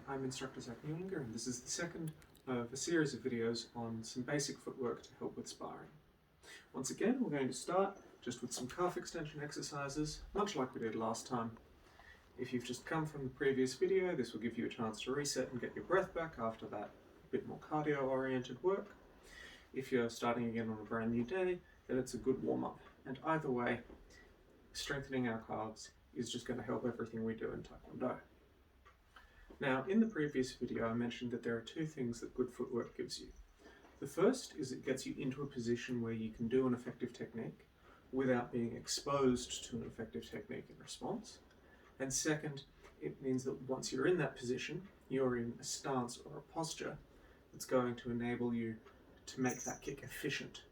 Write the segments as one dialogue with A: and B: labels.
A: I'm Instructor Zac, and this is the second of a series of videos on some basic footwork to help with sparring. Once again, we're going to start just with some calf extension exercises, much like we did last time. If you've just come from the previous video, this will give you a chance to reset and get your breath back after that bit more cardio-oriented work. If you're starting again on a brand new day, then it's a good warm-up. And either way, strengthening our calves is just going to help everything we do in Taekwondo. Now, in the previous video, I mentioned that there are two things that good footwork gives you. The first is it gets you into a position where you can do an effective technique without being exposed to an effective technique in response. And second, it means that once you're in that position, you're in a stance or a posture that's going to enable you to make that kick efficient.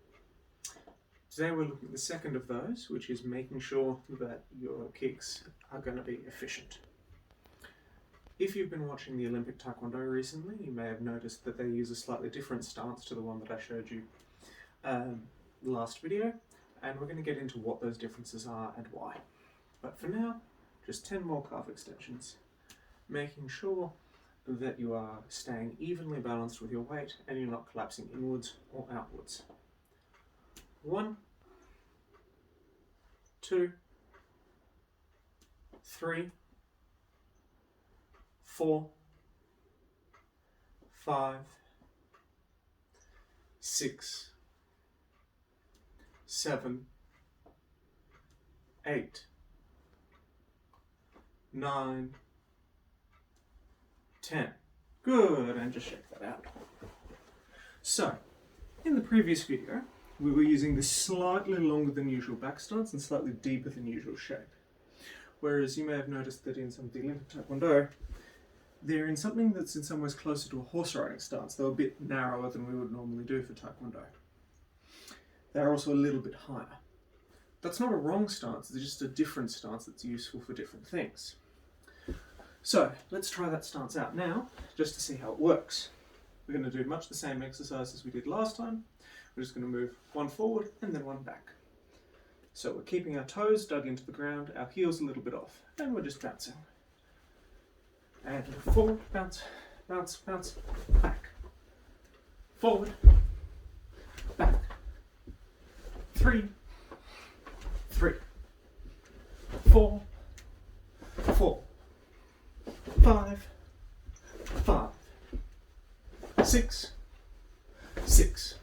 A: Today we're looking at the second of those, which is making sure that your kicks are going to be efficient. If you've been watching the Olympic Taekwondo recently, you may have noticed that they use a slightly different stance to the one that I showed you last video, and we're going to get into what those differences are and why. But for now, just 10 more calf extensions, making sure that you are staying evenly balanced with your weight and you're not collapsing inwards or outwards. 1, 2, 3, 4, 5, 6, 7, 8, 9, 10. Good, and just shake that out. So, in the previous video, we were using this slightly longer than usual back stance and slightly deeper than usual shape. Whereas you may have noticed that in some of the Olympic Taekwondo, they're in something that's in some ways closer to a horse riding stance. They're a bit narrower than we would normally do for Taekwondo. They're also a little bit higher. That's not a wrong stance, it's just a different stance that's useful for different things. So, let's try that stance out now, just to see how it works. We're going to do much the same exercise as we did last time. We're just going to move one forward and then one back. So we're keeping our toes dug into the ground, our heels a little bit off, and we're just bouncing. And forward, bounce, bounce, bounce, back. Forward, back. 3, 3, 4, 4, 5, 5, 6, 6,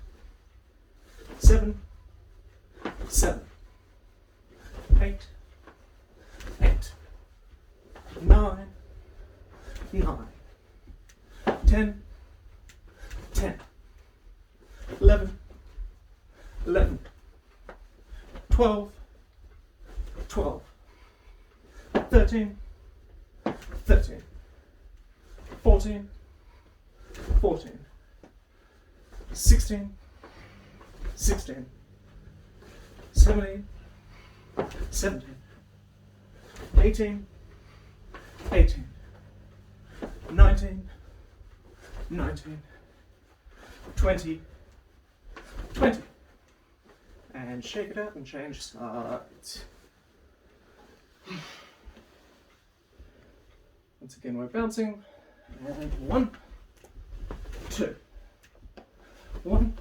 A: 7, 7, 8, 8, 9, 9, 10, 10, 11, 11, 12, 12, 13, 13, 14, 14, 16, 16, 17, 17, 18, 18, 19, 19, 20, 20. And shake it up and change sides. Once again, we're bouncing. And 1, 2, 1,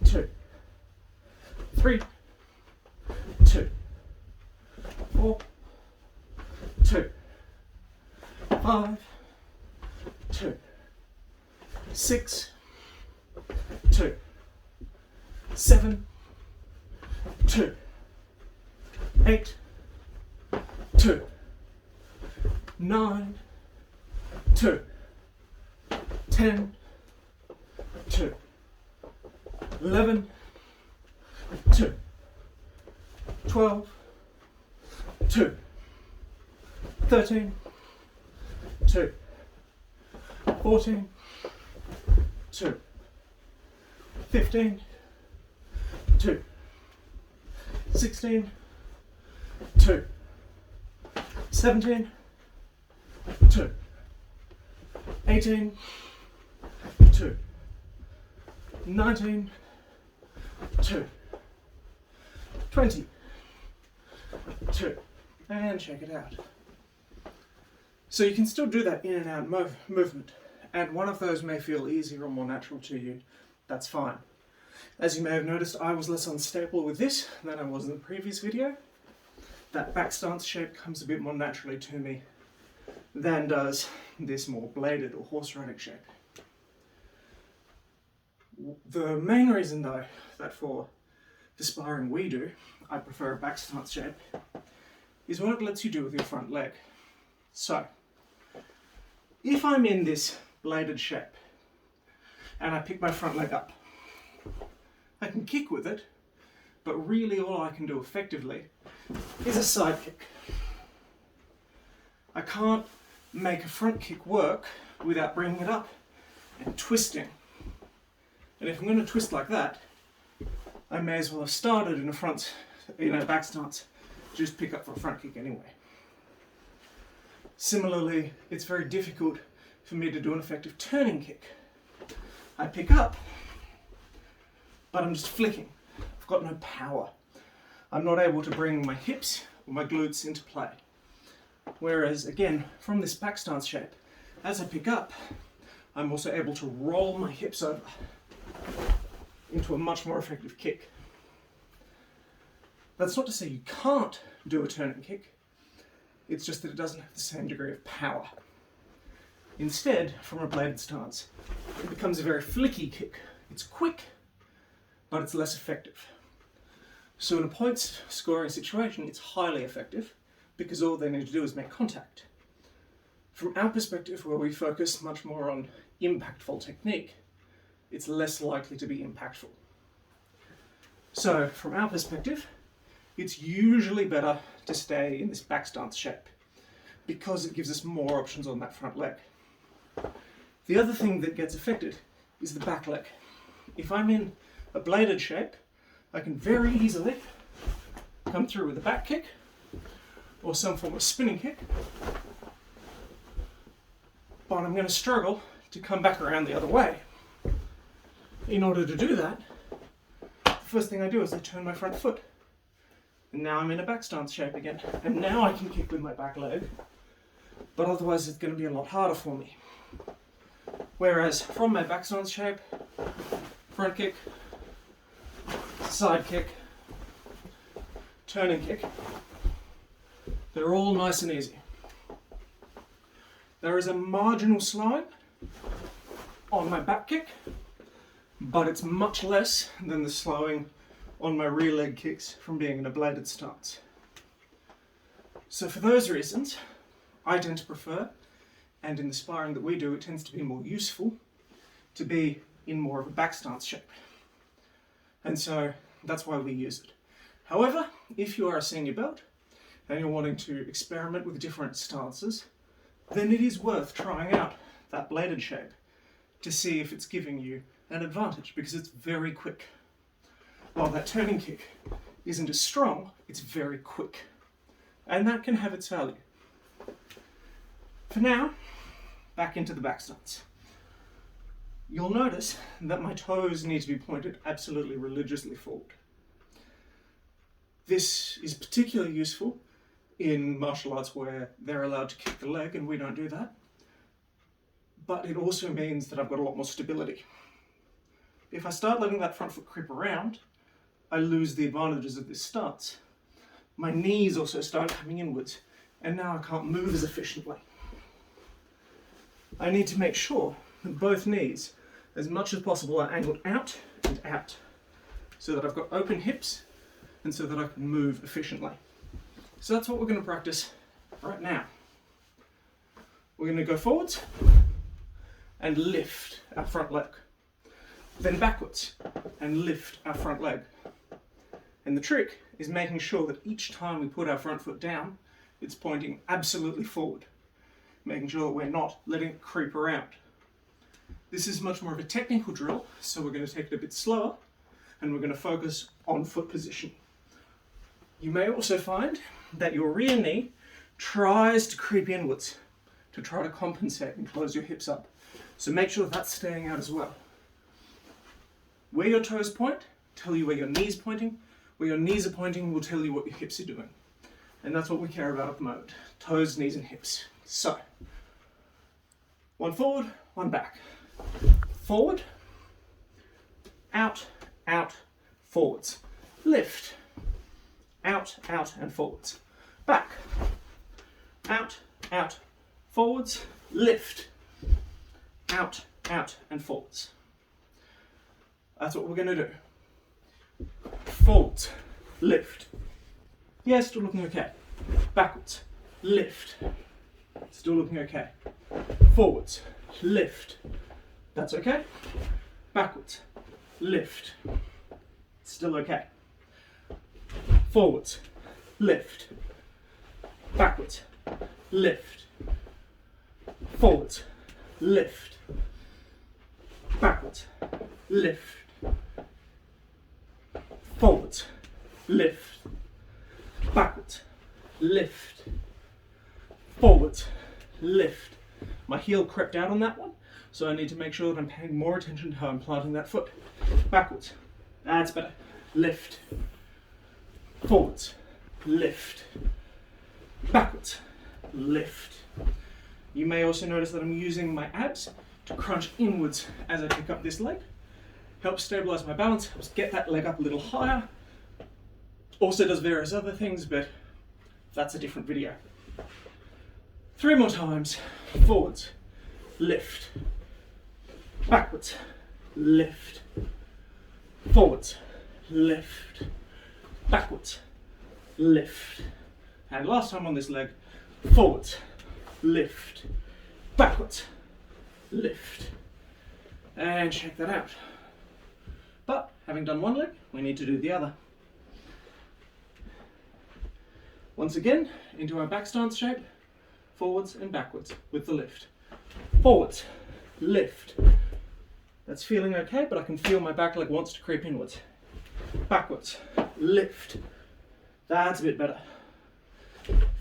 A: 2, 3, 2, 4, 2, 5, 2, 6, 2, 7, 2, 8, 2, 9, 2, 10, 2, 11, 2, 12, 2, 13, 2, 14, 2, 15, 2, 16, 2, 17, 2, 18, 2, 19, 2, 20, 2, and shake it out. So you can still do that in and out movement, and one of those may feel easier or more natural to you. That's fine. As you may have noticed, I was less unstable with this than I was in the previous video. That back stance shape comes a bit more naturally to me than does this more bladed or horse riding shape. The main reason though that for the sparring we do, I prefer a back stance shape, is what it lets you do with your front leg. So, if I'm in this bladed shape and I pick my front leg up, I can kick with it, but really all I can do effectively is a side kick. I can't make a front kick work without bringing it up and twisting. And if I'm going to twist like that, I may as well have started in a back stance, just pick up for a front kick anyway. Similarly, it's very difficult for me to do an effective turning kick. I pick up, but I'm just flicking. I've got no power. I'm not able to bring my hips or my glutes into play. Whereas, again, from this back stance shape, as I pick up, I'm also able to roll my hips over into a much more effective kick. That's not to say you can't do a turning kick, it's just that it doesn't have the same degree of power. Instead, from a bladed stance, it becomes a very flicky kick. It's quick, but it's less effective. So in a points scoring situation, it's highly effective because all they need to do is make contact. From our perspective, where we focus much more on impactful technique, it's less likely to be impactful. So from our perspective, it's usually better to stay in this back stance shape because it gives us more options on that front leg. The other thing that gets affected is the back leg. If I'm in a bladed shape, I can very easily come through with a back kick or some form of spinning kick, but I'm going to struggle to come back around the other way. In order to do that, the first thing I do is I turn my front foot. And now I'm in a back stance shape again. And now I can kick with my back leg, but otherwise it's going to be a lot harder for me. Whereas from my back stance shape, front kick, side kick, turning kick, they're all nice and easy. There is a marginal slowing on my back kick, but it's much less than the slowing on my rear leg kicks from being in a bladed stance. So for those reasons, I tend to prefer, and in the sparring that we do, it tends to be more useful to be in more of a back stance shape. And so that's why we use it. However, if you are a senior belt and you're wanting to experiment with different stances, then it is worth trying out that bladed shape to see if it's giving you an advantage, because it's very quick. While that turning kick isn't as strong, it's very quick. And that can have its value. For now, back into the back stance. You'll notice that my toes need to be pointed absolutely religiously forward. This is particularly useful in martial arts where they're allowed to kick the leg and we don't do that. But it also means that I've got a lot more stability. If I start letting that front foot creep around, I lose the advantages of this stance. My knees also start coming inwards, and now I can't move as efficiently. I need to make sure that both knees, as much as possible, are angled out and out, so that I've got open hips and so that I can move efficiently. So that's what we're going to practice right now. We're going to go forwards and lift our front leg, then backwards and lift our front leg. And the trick is making sure that each time we put our front foot down, it's pointing absolutely forward, making sure that we're not letting it creep around. This is much more of a technical drill, so we're going to take it a bit slower and we're going to focus on foot position. You may also find that your rear knee tries to creep inwards to try to compensate and close your hips up. So make sure that's staying out as well. Where your toes point, tell you where your knees pointing. Where your knees are pointing will tell you what your hips are doing. And that's what we care about at the moment. Toes, knees and hips. So, one forward, one back. Forward, out, out, forwards. Lift, out, out, and forwards. Back, out, out, forwards. Lift, out, out, and forwards. That's what we're going to do. Forwards, lift. Yeah, still looking okay. Backwards, lift. Still looking okay. Forwards, lift. That's okay. Backwards, lift. Still okay. Forwards, lift. Backwards, lift. Forwards, lift. Backwards, lift. Forwards, lift. Backwards, lift. Forwards, lift. My heel crept out on that one, so I need to make sure that I'm paying more attention to how I'm planting that foot. Backwards, that's better. Lift. Forwards, lift. Backwards, lift. You may also notice that I'm using my abs to crunch inwards as I pick up this leg. Helps stabilize my balance, helps get that leg up a little higher. Also does various other things, but that's a different video. 3 more times. Forwards, lift. Backwards, lift. Forwards, lift. Backwards, lift. And last time on this leg. Forwards, lift. Backwards, lift. And check that out. But having done one leg, we need to do the other. Once again, into our back stance shape, forwards and backwards with the lift. Forwards, lift. That's feeling okay, but I can feel my back leg wants to creep inwards. Backwards, lift. That's a bit better.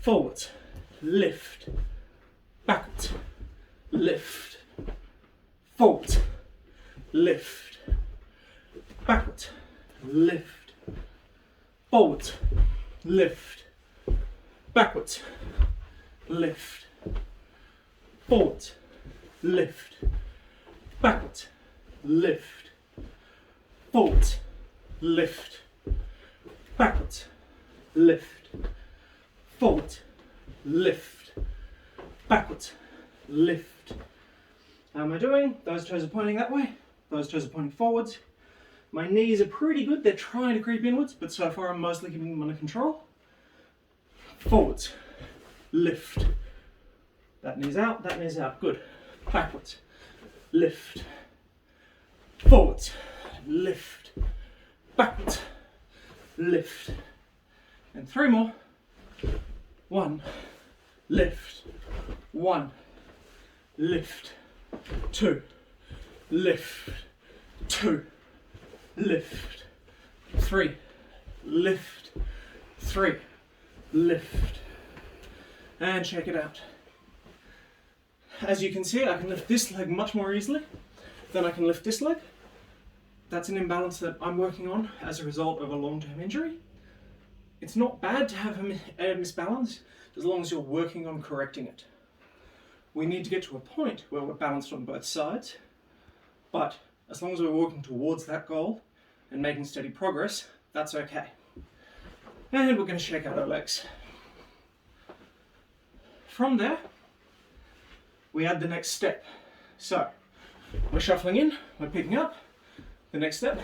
A: Forwards, lift. Backwards, lift. Forwards, lift. Backwards, lift. Forwards, lift. Backwards, lift. Forwards, lift. Backwards, lift. Forwards, lift. Backwards, lift. Forwards, lift. Backwards, lift. How am I doing? Those toes are pointing that way. Those toes are pointing forwards. My knees are pretty good. They're trying to creep inwards, but so far I'm mostly keeping them under control. Forwards, lift. That knee's out, that knee's out. Good. Backwards, lift. Forwards, lift. Backwards, lift. And 3 more. 1, lift. 1, lift. 2, lift. 2, lift. 3, lift. 3, lift. And check it out. As you can see, I can lift this leg much more easily than I can lift this leg. That's an imbalance that I'm working on as a result of a long-term injury. It's not bad to have a misbalance as long as you're working on correcting it. We need to get to a point where we're balanced on both sides, but as long as we're working towards that goal and making steady progress, that's okay. And we're going to shake out our legs. From there, we add the next step. So, we're shuffling in, we're picking up. The next step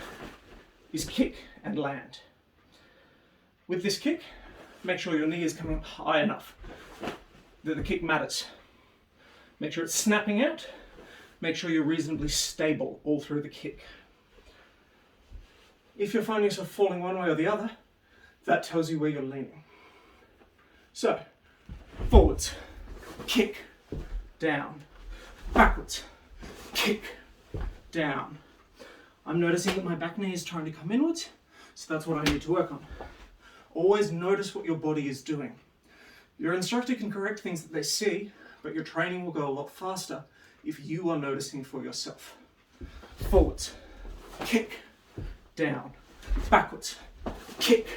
A: is kick and land. With this kick, make sure your knee is coming up high enough that the kick matters. Make sure it's snapping out. Make sure you're reasonably stable all through the kick. If you're finding yourself falling one way or the other, that tells you where you're leaning. So, forwards, kick, down, backwards, kick, down. I'm noticing that my back knee is trying to come inwards, so that's what I need to work on. Always notice what your body is doing. Your instructor can correct things that they see, but your training will go a lot faster if you are noticing for yourself. Forwards, kick, down, backwards, kick,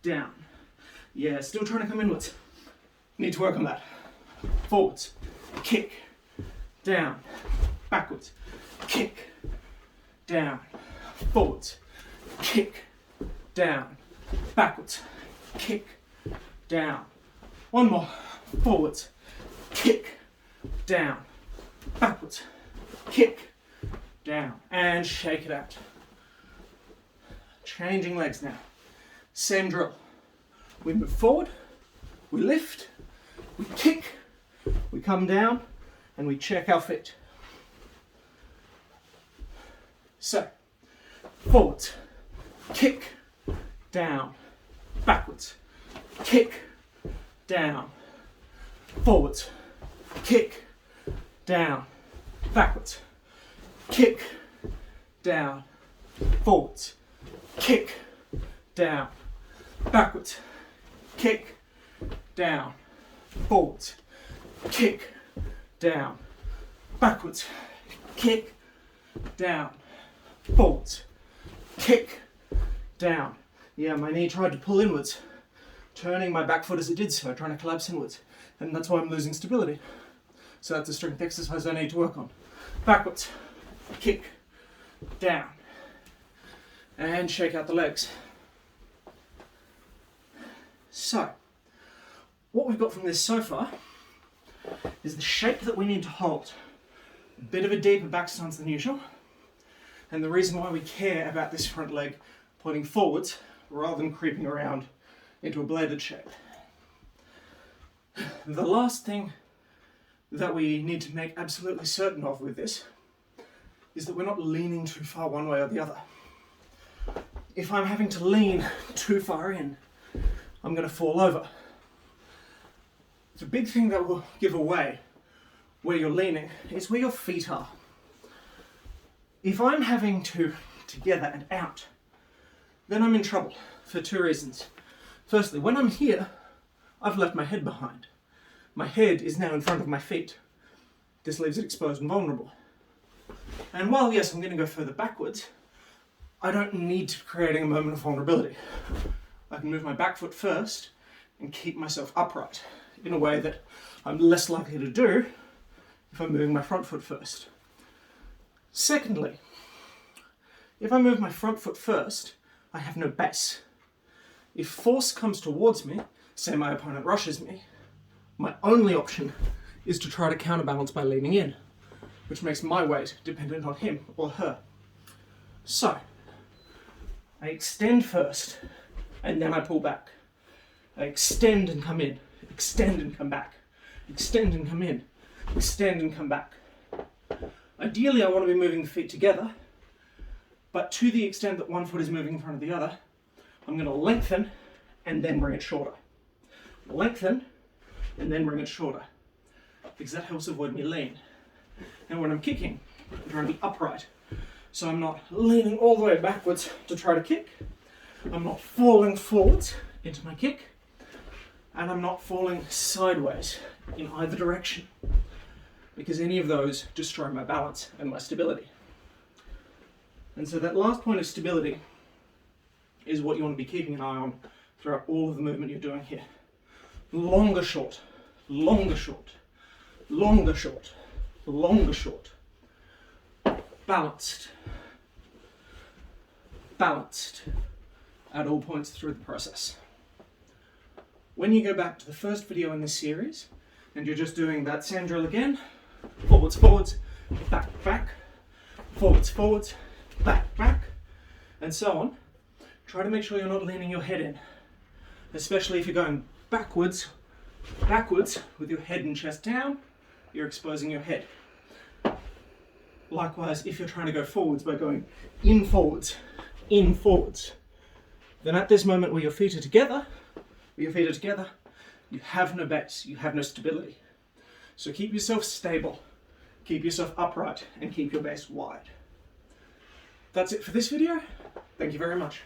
A: down. Yeah, still trying to come inwards. Need to work on that. forwards, kick, down, backwards, kick, down, forwards, kick, down, backwards, kick, down. One more, forwards, kick, down, backwards, kick, down, and shake it out. Changing legs now. Same drill. We move forward, we lift, we kick, we come down, and we check our feet. So, forwards, kick, down, backwards, kick, down, forwards, kick, down, backwards, kick, down, forwards, kick, down, backwards, kick, down, forwards, kick, down, backwards, kick, down, forwards, kick, down. Yeah, my knee tried to pull inwards, turning my back foot as it did so, trying to collapse inwards, and that's why I'm losing stability. So that's a strength exercise I need to work on. Backwards, kick, down, and shake out the legs. So, what we've got from this so far is the shape that we need to hold. A bit of a deeper back stance than usual, and the reason why we care about this front leg pointing forwards rather than creeping around into a bladed shape. The last thing that we need to make absolutely certain of with this is that we're not leaning too far one way or the other. If I'm having to lean too far in, I'm going to fall over. The big thing that will give away where you're leaning is where your feet are. If I'm having to together and out, then I'm in trouble for two reasons. Firstly, when I'm here, I've left my head behind. My head is now in front of my feet. This leaves it exposed and vulnerable. And while, yes, I'm going to go further backwards, I don't need to creating a moment of vulnerability. I can move my back foot first and keep myself upright in a way that I'm less likely to do if I'm moving my front foot first. Secondly, if I move my front foot first, I have no base. If force comes towards me, say my opponent rushes me, my only option is to try to counterbalance by leaning in, which makes my weight dependent on him or her. So, I extend first, and then I pull back. I extend and come in, extend and come back, extend and come in, extend and come back. Ideally, I want to be moving the feet together, but to the extent that one foot is moving in front of the other, I'm going to lengthen and then bring it shorter. Lengthen and then bring it shorter, because that helps avoid me lean. And when I'm kicking, I'm trying to be upright. So I'm not leaning all the way backwards to try to kick, I'm not falling forwards into my kick, and I'm not falling sideways in either direction, because any of those destroy my balance and my stability. And so that last point of stability is what you want to be keeping an eye on throughout all of the movement you're doing here. Longer short, longer short, longer short, longer short. Balanced. Balanced at all points through the process. When you go back to the first video in this series and you're just doing that same drill again, forwards, forwards, back, back, forwards, forwards, back, back, and so on, try to make sure you're not leaning your head in, especially if you're going backwards, backwards with your head and chest down, you're exposing your head. Likewise, if you're trying to go forwards by going in forwards, then at this moment where your feet are together, you have no base, you have no stability. So keep yourself stable, keep yourself upright, and keep your base wide. That's it for this video. Thank you very much.